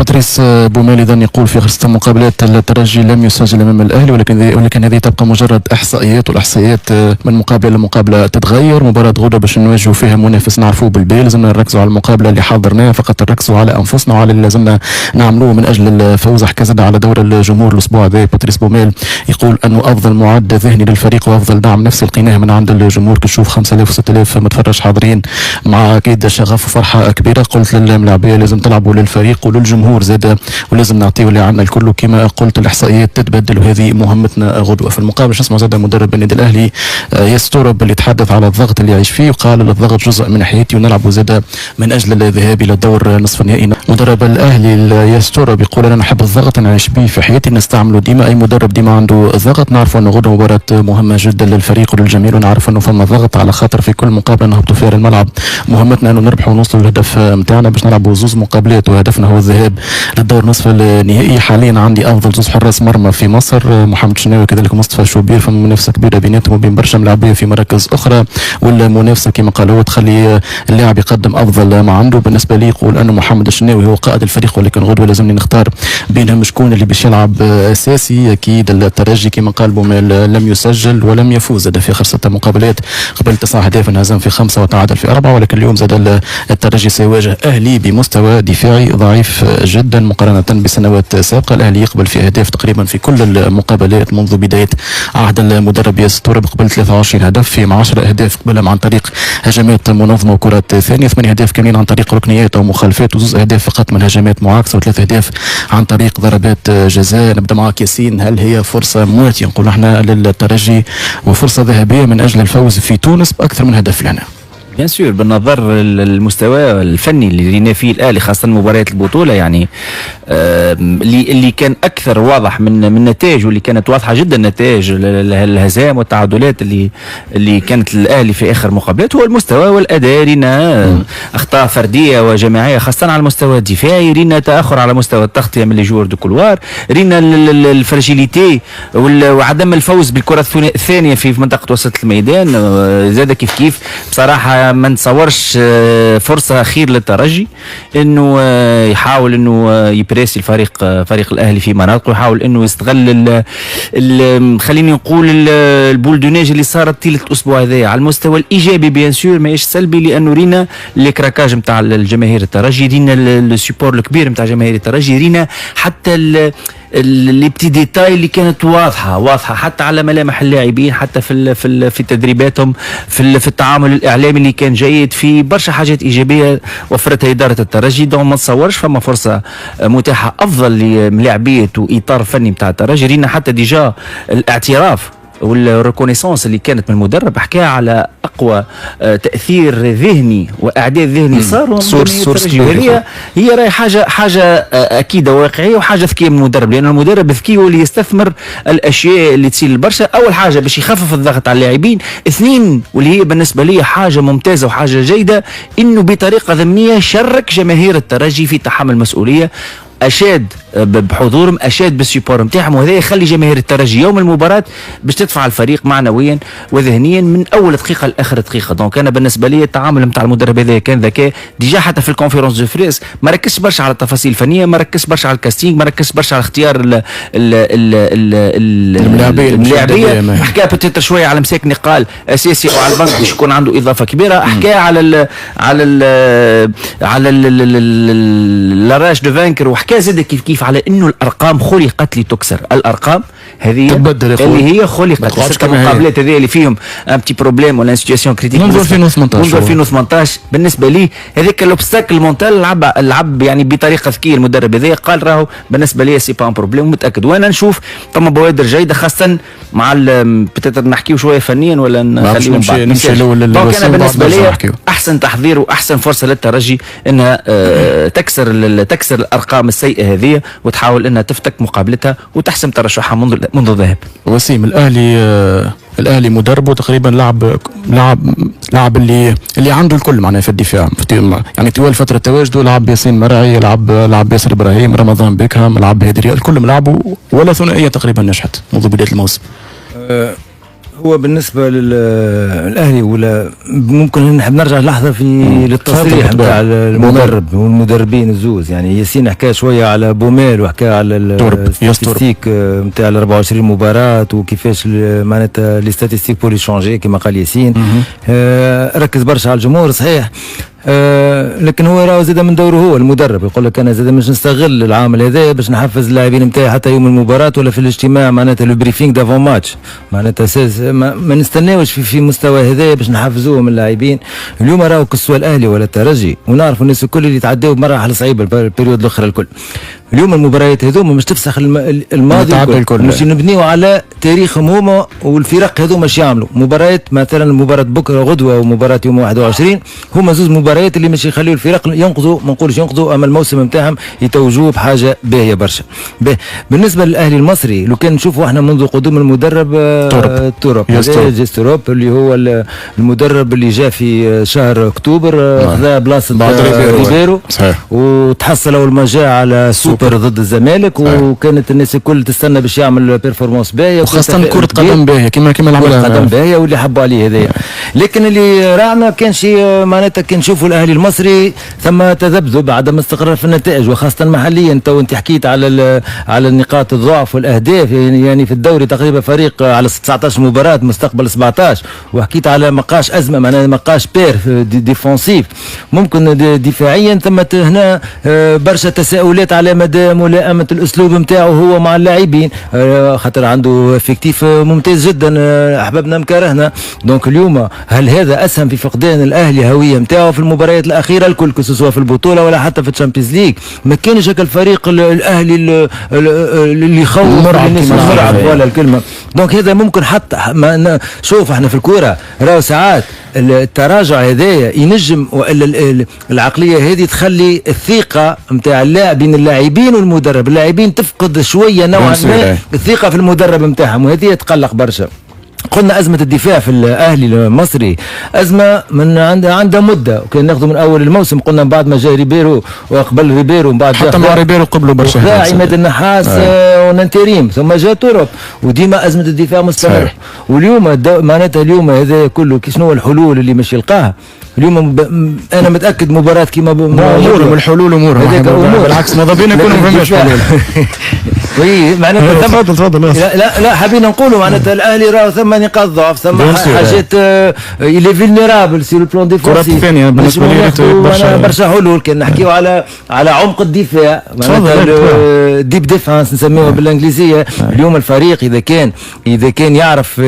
باتريس بوميل اذا يقول في خمسة مقابلات الترجي لم يسجل امام الاهلي، ولكن هذه تبقى مجرد احصائيات، والاحصائيات من مقابله لمقابله تتغير. مباراه غدا باش نواجهوا فيها منافس نعرفوه بالبال، لازمنا نركزوا على المقابله اللي حضرناها، فقط نركزوا على انفسنا وعلى اللي لازمنا نعملوه من اجل الفوز. حكى زاد على دور الجمهور الاسبوع هذا باتريس بوميل، يقول انه افضل معد ذهني للفريق وافضل دعم نفسي لقيناه من عند الجمهور. كتشوف 5000 و6000 متفرج حاضرين مع اكيد شغف وفرحه كبيره. قلت للملاعبيه لازم تلعبوا للفريق وللجمهور زاد، ولازم نعطيو اللي عندنا الكل. كما قلت الاحصائيات تتبدل وهذه مهمتنا غدوه. في المقابل نسمع زاد مدرب النادي الاهلي يستورب اللي تحدث على الضغط اللي يعيش فيه، وقال الضغط جزء من حياتي ونلعب زاد من اجل الذهاب الى الدور نصف النهائي. مدرب الاهلي يستورب يقول انا نحب الضغط نعيش به في حياتي، نستعمله ديما. اي مدرب ديما عنده ضغط. نعرف انه غدوه مباراه مهمه جدا للفريق وللجميع، ونعرف انه فما ضغط على خاطر في كل مقابله نهبطوا فيها الملعب مهمتنا انه نربحوا ونوصلوا للهدف نتاعنا باش نلعبوا زوز مقابلات، وهدفنا هو الذهاب للدور نصف النهائي. حاليا عندي افضل زوز حراس مرمى في مصر، محمد شناوي كذلك مصطفى شوبير. فما منافسه كبيره بيناتهم وبين برشا ملاعبيه في مراكز اخرى، والمنافسه كما قالوا تخلي اللاعب يقدم افضل ما عنده. بالنسبه لي يقول انه محمد الشناوي هو قائد الفريق، ولكن غدوه لازمني نختار بينهم شكون اللي باش يلعب اساسي. اكيد الترجي كما قال بوميل لم يسجل ولم يفوز في اخر 6 مقابلات، قبل 9 اهداف انهزم في 5 وتعادل في 4. ولكن اليوم زاد الترجي سيواجه اهلي بمستوى دفاعي ضعيف جدا مقارنه بسنوات سابقه. الاهلي يقبل في اهداف تقريبا في كل المقابلات منذ بدايه عهد المدرب يستورب، قبل 23 هدف في 10 اهداف قبلهم عن طريق هجمات منظمه وكرات ثانيه، 8 اهداف كاملين عن طريق ركنيات او مخالفات، وزوز اهداف فقط من هجمات معاكسه، و3 اهداف عن طريق ضربات جزاء. نبدا معك ياسين، هل هي فرصه مواتيه نقول احنا للترجي وفرصه ذهبيه من اجل الفوز في تونس باكثر من هدف لنا؟ بيان سور بالنظر المستوى الفني اللي رينا فيه الاهلي خاصه مباريات البطوله، يعني اللي كان اكثر واضح من النتائج، واللي كانت واضحه جدا نتائج الهزائم والتعادلات اللي كانت الاهلي في اخر مقابلات، هو المستوى والاداء. رينا اخطاء فرديه وجماعيه خاصه على المستوى الدفاعي، رينا تاخر على مستوى التغطيه من لي جوار دو كولوار، رينا الفراجيليتي وعدم الفوز بالكره الثانيه في منطقه وسط الميدان. زاد كيف بصراحه ما نتصورش فرصه خير للترجي انه يحاول انه يبريسي فريق الاهلي في مناطقه، ويحاول انه يستغل خليني نقول البول دو نيج اللي صارت طيله الاسبوع هذايا على المستوى الايجابي بيان سور ماهيش سلبي، لانه رينا الكراكاج نتاع الجماهير الترجي، رينا السيبور الكبير نتاع جماهير الترجي، رينا حتى لي بتي ديتاي اللي كانت واضحه حتى على ملامح اللاعبين، حتى في تدريباتهم، في التعامل الاعلامي اللي كان جيد، في برشا حاجات ايجابيه وفرتها اداره الترجي. دون ما تصورش فما فرصه متاحه افضل لملاعبيه واطار فني نتاع الترجي. رينا حتى ديجا الاعتراف والريكونيسونس اللي كانت من المدرب حكاها على اقوى تاثير ذهني واعداد ذهني صاروا هي راهي حاجه اكيده واقعيه وحاجه ذكيه من المدرب، لان المدرب ذكي هو اللي يستثمر الاشياء اللي تصير للبرشا. اول حاجه باش يخفف الضغط على اللاعبين، اثنين واللي هي بالنسبه لي حاجه ممتازه وحاجه جيده، انه بطريقه ضمنيه شرك جماهير الترجي في تحمل المسؤوليه، اشاد بحضورهم، اشاد بالسيبور نتاعهم، وهذا يخلي جماهير الترجي يوم المباراه باش تدفع الفريق معنويا وذهنيا من اول دقيقه لاخر دقيقه. دونك انا بالنسبه لي التعامل نتاع المدرب هذا كان ذكاء. ديجا حتى في الكونفيرونس دو فريس ما ركزش برشا على التفاصيل الفنيه، ما ركزش برشا على الكاستينغ، ما ركزش برشا على اختيار الملاعبيه، حكى بتيتر شويه على مساك نقال اساسي او على البنك باش يكون عنده اضافه كبيره، حكى على لاراج دو فانكر، وحكى زاد كيف على انه الارقام خلقت لتكسر. الارقام هذه اللي هي خلقت الست مقابلات هذه اللي فيهم ان بتي بروبليم ولا سيتياسيون كريتيك منذ 2018 بالنسبه لي هذاك لوبستاكل مونتال لعب يعني بطريقه ذكيه. المدرب هذا قال راهو بالنسبه لي سي با ان بروبليم، متاكد. وانا نشوف ثم بوادر جيده خاصه مع بتاتر نحكيو شويه فنيا ولا نخليهم نمشي الاول. دونك انا بالنسبه لي احسن تحضير واحسن فرصه للترجي انها تكسر الارقام السيئه هذه وتحاول انها تفتك مقابلتها وتحسم ترشحها منذ الذهاب. وسيم الاهلي مدربه تقريبا لعب اللي عنده الكل معناه في الدفاع، يعني طوال فتره تواجده لعب ياسين مرعي، لعب ياسر ابراهيم، رمضان بيكهام، لعب هادري، الكل ملعبه ولا ثنائيه تقريبا نجحت منذ بدايه الموسم. هو بالنسبه للاهلي ولا ممكن نحب نرجع لحظه في للتصريح نتاع المدرب والمدربين الزوز. يعني ياسين حكى شويه على بوميل وحكى على الستاتستيك نتاع 24 مباراه وكيفاش معناتها لي ستاتستيك بور يشونجي كما قال ياسين. ركز برشا على الجمهور صحيح. لكن هو راهو زاد من دوره هو المدرب، يقول لك انا زاد باش نستغل العامل هذا باش نحفز اللاعبين نتاعي حتى يوم المباراه ولا في الاجتماع معناتها لو بريفينغ دافون ماتش معناتها ما نستناوش في مستوى هذا باش نحفزوهم اللاعبين. اليوم راهو كسوا الاهلي ولا الترجي ونعرفوا الناس الكل اللي تعداو بمراحل صعيبه البريود الاخرى الكل. اليوم المباريات هذوما مش تفسخ الماضي الكل، مش نبنيو على تاريخهم هما والفرق هذوما مش يعملوا مباريات. مثلا مباراه بكره غدوه ومباراه يوم 21 هما زوز مباريات اللي مش يخليوا الفرق ينقذوا، ما نقولش ينقذوا، اما الموسم نتاعهم يتوجوه بحاجه باهيه برشا. بالنسبه للاهلي المصري لو كان نشوفوا احنا منذ قدوم المدرب تورب جيستروب اللي هو المدرب اللي جاء في شهر اكتوبر خذا بلاصه ريبيرو وتحصل اول ما جاء على سوبر ضد الزمالك وكانت الناس الكل تستنى باش يعمل بيرفورمانس باهيه وخاصه كره قدم باهيه كما عملها كره قدم باهيه واللي حبوا عليه هذايا. لكن اللي راعنا كان شيء معناتها كان نشوفوا الاهلي المصري ثم تذبذب عدم استقرار في النتائج وخاصه محليا. تو انت حكيت على النقاط الضعف والاهداف، يعني في الدوري تقريبا فريق على 19 مباراه مستقبل 17 وحكيت على مقاش ازمه معناها مقاش بير ديفونسيف ممكن دفاعيا. ثم هنا برشا تساؤلات على مدى ملائمه الاسلوب نتاعو هو مع اللاعبين خاطر عنده افكتيف ممتاز جدا احببنا مكرهنا. دونك اليوم هل هذا اسهم في فقدان الاهلي هويه نتاعو في المباريات الاخيره الكل سواء في البطوله ولا حتى في الشامبيونز ليج؟ ما كانش هكا الفريق الاهلي اللي يخوف الناس المرعب ولا الكلمه. دونك هذا ممكن حتى شوف احنا في الكوره راهو ساعات التراجع هذايا ينجم العقليه هذه تخلي الثقه نتاع اللاعبين اللاعبين والمدرب. اللاعبين تفقد شويه نوعا ما الثقه في المدرب نتاعهم وهذه تقلق برشا. قلنا أزمة الدفاع في الأهلي المصري أزمة من عندها مدة وكان ناخذه من أول الموسم. قلنا بعد ما جاء ريبيرو وقبل ريبيرو ومن بعد حتى مع ريبيرو قبله برشا عماد النحاس وننتريم ثم جاء تورب وديما أزمة الدفاع مستمرة. واليوم معناتها اليوم هذا كله شنو الحلول اللي مش يلقاها اليوم؟ انا متاكد مباراه كيما امورهم الحلول امورهم بالعكس ماذا بينا نكونوا ما فماش حلول. وي معناتها تفضل لا حابين نقولوا معناتها الاهلي راه ثم نقاط ضعف ثم حاجات اللي فيلنيرابل سي لو بلون ديفونسيف برشا حلول. كان نحكيو على عمق الدفاع معناتها ديب ديفانس نسميوها بالانجليزيه. اليوم الفريق اذا كان يعرف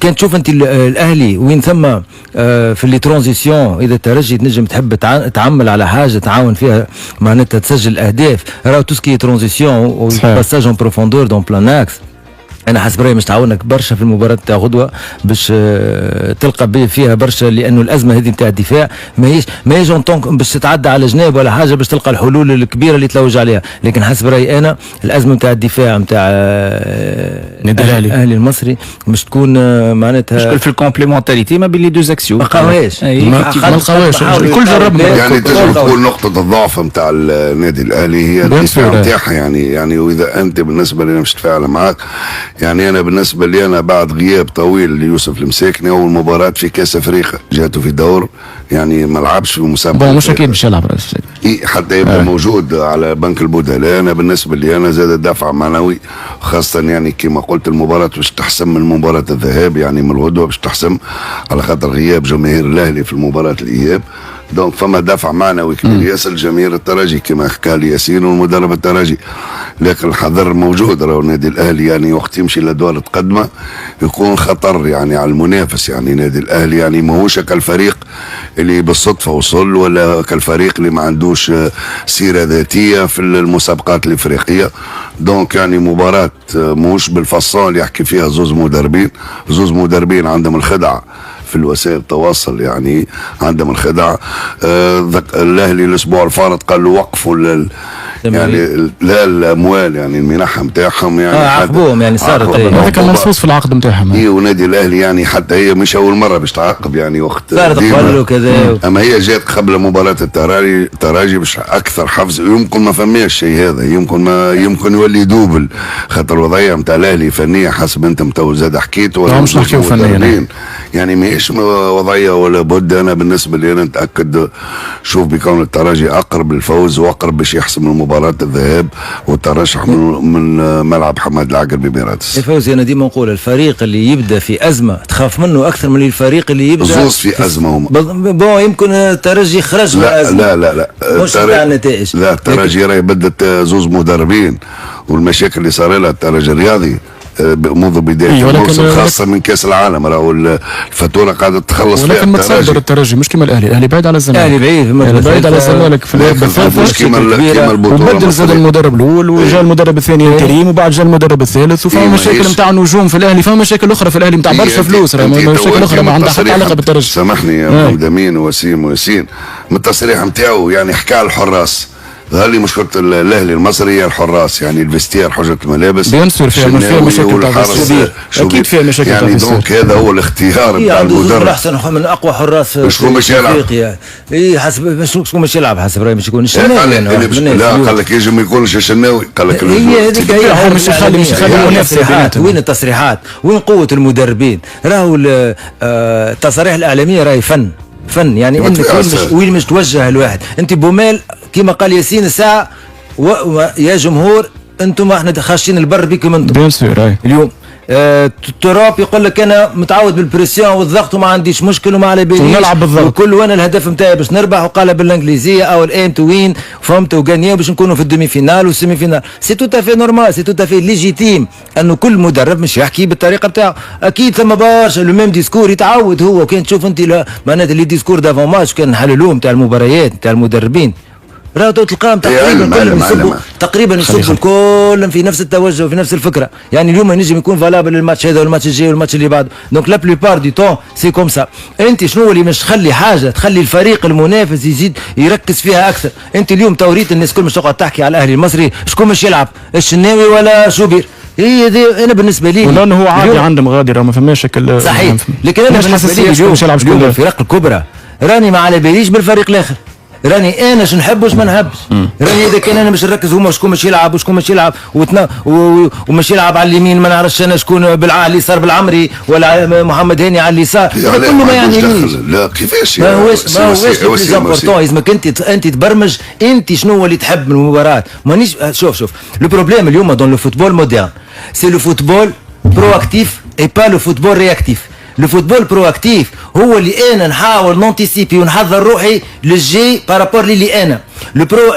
كان تشوف انت الاهلي وين ثم في اللي ترانزيسيون اذا الترجي تنجم تحب تعمل على حاجه تعاون فيها معناتها تسجل اهداف راهو توسكي ترانزيسيون وباساج اون بروفوندور دون بلان اكس. انا حسب رايي مش تعاونك برشا في المباراه تاع غدوه باش تلقى فيها برشا لانه الازمه هذه نتاع الدفاع ماهيش باش تتعدى على جناب ولا حاجه باش تلقى الحلول الكبيره اللي تلوج عليها. لكن حسب رايي انا الازمه نتاع الدفاع نتاع الاهلي المصري مش تكون معناتها مشكل في الكومبليمونتاليتي ما بين لي دو زاكسيون ما لقاوهاش الكل جربنا. يعني تجي تقول نقطه الضعف نتاع النادي الاهلي هي الدفاع نتاعها. يعني واذا انت بالنسبه لي مش تفاعل معاك يعني انا بالنسبه لي انا بعد غياب طويل ليوسف المساكني اول مباراه في كاس افريقيا جاته في دور يعني ما لعبش في مسابقه مش اكيد مش يلعب حتى يبقى موجود على بنك البدلاء. انا بالنسبه لي انا زاد دفع معنوي خاصه يعني كما قلت المباراه باش تحسم من مباراه الذهاب يعني من الغدوه باش تحسم على خاطر غياب جماهير الاهلي في المباراه الاياب. دونك فما دفع معنوي كبير ياسر جماهير الترجي كما حكى لي ياسين والمدرب الترجي. لكن الحذر موجود راهو النادي الاهلي يعني وقت يمشي لدور تقدمه يكون خطر يعني على المنافس. يعني النادي الاهلي يعني ماهوش كالفريق اللي بالصدفه وصل ولا كالفريق اللي ما عندوش سيره ذاتيه في المسابقات الافريقيه. دونك يعني مباراه ماهوش بالفصال يحكي فيها زوز مدربين عندهم الخدعه في الوسائل التواصل يعني عندهم الخدع. الاهلي الاسبوع الفارط قال له وقفوا يعني لا الاموال يعني المنحه نتاعهم يعني عاقبوهم يعني صارت هذا كان منصوص في العقد نتاعهم. هي ونادي الاهلي يعني حتى هي مش اول مره باش تعاقب يعني وقت صارت قبل وكذا. اما هي جات قبل مباراه التراجي باش اكثر حفز. يمكن ما فماش شيء هذا، يمكن يولي دوبل خاطر الوضعيه نتاع الاهلي فنيه حسب انت تو زاد حكيت ولا مش نحكيو فنيا يعني ماهيش وضعيه ولا بد. انا بالنسبه لي انا نتاكد شوف بكون الترجي اقرب للفوز واقرب باش يحسم المباراه الذهاب والترشح من ملعب حماد العقربي بيراتس. فوزي انا ديما نقول الفريق اللي يبدا في ازمه تخاف منه اكثر من الفريق اللي يبدا زوز في ازمه هما. بون يمكن الترجي خرج من ازمه. لا مش تاع النتائج. لا الترجي راهي بدت زوز مدربين والمشاكل اللي صار لها الترجي الرياضي منذ بدايه الموسم خاصه من كاس العالم راهو الفاتوره قاعده تخلص فيها. ولكن متصدر الترجي مش كيما الاهلي بعيد على الزمالك. الاهلي بعيد على الزمالك في الباب الثالث مش كيما البطوله. وبدل زاد المدرب الاول وجاء المدرب الثاني انتريم وبعد جاء المدرب الثالث وفما مشاكل نتاع نجوم في الاهلي. فما مشاكل اخرى في الاهلي نتاع برشا فلوس مشاكل اخرى ما عندها حتى علاقه بالترجي. سامحني يا محمد امين وسيم وياسين من التصريح نتاعو يعني حكى على الحراس. ظهر لي مشكله الاهلي المصري هي الحراس يعني الفيستير حجه الملابس بينصر فيها مشاكل تاع اكيد فيها مشاكل يعني دونك هذا هو الاختيار نتاع المدرب. احسن من اقوى حراس شكون باش يلعب؟ حسب شكون باش يلعب حسب رايي مش يكون الشناوي. لا قال لك يجي ما يكونش الشناوي قال لك هي هذيك هي مش يخلي التصريحات. وين التصريحات؟ وين قوه المدربين؟ راهو التصاريح الاعلاميه راهي فن يعني انك وين مش توجه الواحد. انت بومال كما قال ياسين الساعه يا جمهور انتم احنا خاشين البر بكم انتم. بيان سور اليوم تراب يقول لك انا متعود بالبريسيون والضغط وما عنديش مشكل وما على باليش ونلعب بالضبط وكل وانا الهدف نتاعي باش نربح وقال بالانجليزيه او الام تو وين فهمت وغانيو باش نكونوا في الدومي فينال والسيمي فينال. سي تو تافي نورمال سي تو تافي ليجيتيم انه كل مدرب مش يحكي بالطريقه نتاعو. اكيد ثم برشا لو ميم ديسكور يتعود هو. وكان تشوف انت معناتها لي ديسكور دافون ماتش كان نحللوهم نتاع المباريات نتاع المدربين راهو تلقاهم تقريبا يصبوا الكل في نفس التوجه وفي نفس الفكره. يعني اليوم ينجم يكون فالابل الماتش هذا والماتش الجاي والماتش اللي بعده. دونك لا بلوبار دي طون سي كوم سا. انت شنو اللي مش تخلي حاجه تخلي الفريق المنافس يزيد يركز فيها اكثر؟ انت اليوم توريت الناس كل مش تقعد تحكي على الاهلي المصري شكون مش يلعب الشناوي ولا شوبير. هي دي انا بالنسبه لي ولانه هو عادي عندهم غادي راه ما فماش شكل صحيح. لكن انا بالنسبه لي اليوم الفرق الكبرى راني ما على باليش بالفريق الاخر. راني انا شو نحب وش ما نحبش. راني اذا كان انا مش نركز هما شكون مش يلعب وشكون مش يلعب ومش يلعب على اليمين ما نعرفش انا شكون اللي صار بالعمري ولا محمد هاني على اليسار كله ما يعنينيش. لا كيفاش ما هوش لازمك انت تبرمج انت شنو هو اللي تحب من المباراه. مانيش شوف لو بروبليم اليوم دون لو فوتبول مودرن سي لو فوتبول برو اكتيف اي با لو فوتبول رياكتيف. لو فوتبول برو اكتيف هو اللي انا نحاول نونتيسيبي ونحضر روحي للجي بارابور لي انا لو برو.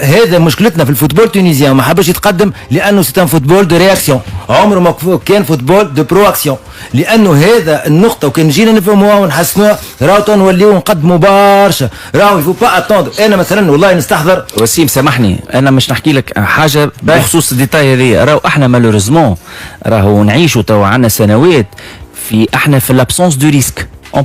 هذا مشكلتنا في الفوتبول التونيزيان ما حبش يتقدم لانه سي ان فوتبول دو رياكسيون عمره ما كان فوتبول دو برو اكسيون. لانه هذا النقطه وكان جينا نفهموها ونحسنوها راهو نوليو نقدموا برشا. راهو يفو با اتوندر. انا مثلا والله نستحضر وسيم سامحني انا مش نحكي لك حاجه بخصوص الديتاي هذه. راهو احنا مالوريزمون راهو نعيشوا توا عندنا سنوات احنا في لابسونس دو ريسك اون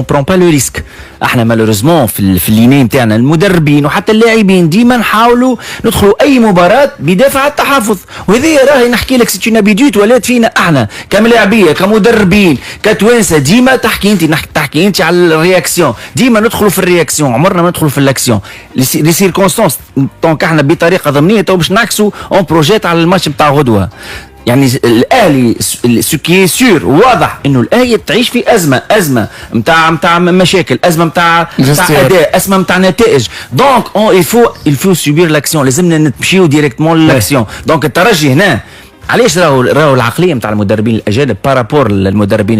برون با لو ريسك. احنا مالوريزمون في اللينين تاعنا المدربين وحتى اللاعبين ديما نحاولوا ندخلوا اي مباراه بدافع التحفظ. وهذه راهي نحكي لك سيتي نابيديوت ولات فينا احنا كملاعبيه كمدربين كتوانسه. ديما تحكي انت على الرياكسيون. ديما ندخلوا في الرياكسيون عمرنا ما ندخلوا في الاكسيون. لي سيركونستانس دونك احنا بطريقه ضمنيه تو باش نعكسوا اون بروجيت على الماتش نتاع غدوه. يعني الاهلي سوكي سور واضح انه الاهلي تعيش في ازمه نتاع مشاكل ازمه نتاع اداء ازمه نتاع نتائج. دونك il faut subir l'action. لازمنا نمشيو ديريكتمون للاكسيون. دونك الترجي هنا علاش راهو العقليه نتاع المدربين الاجانب بارابور للمدربين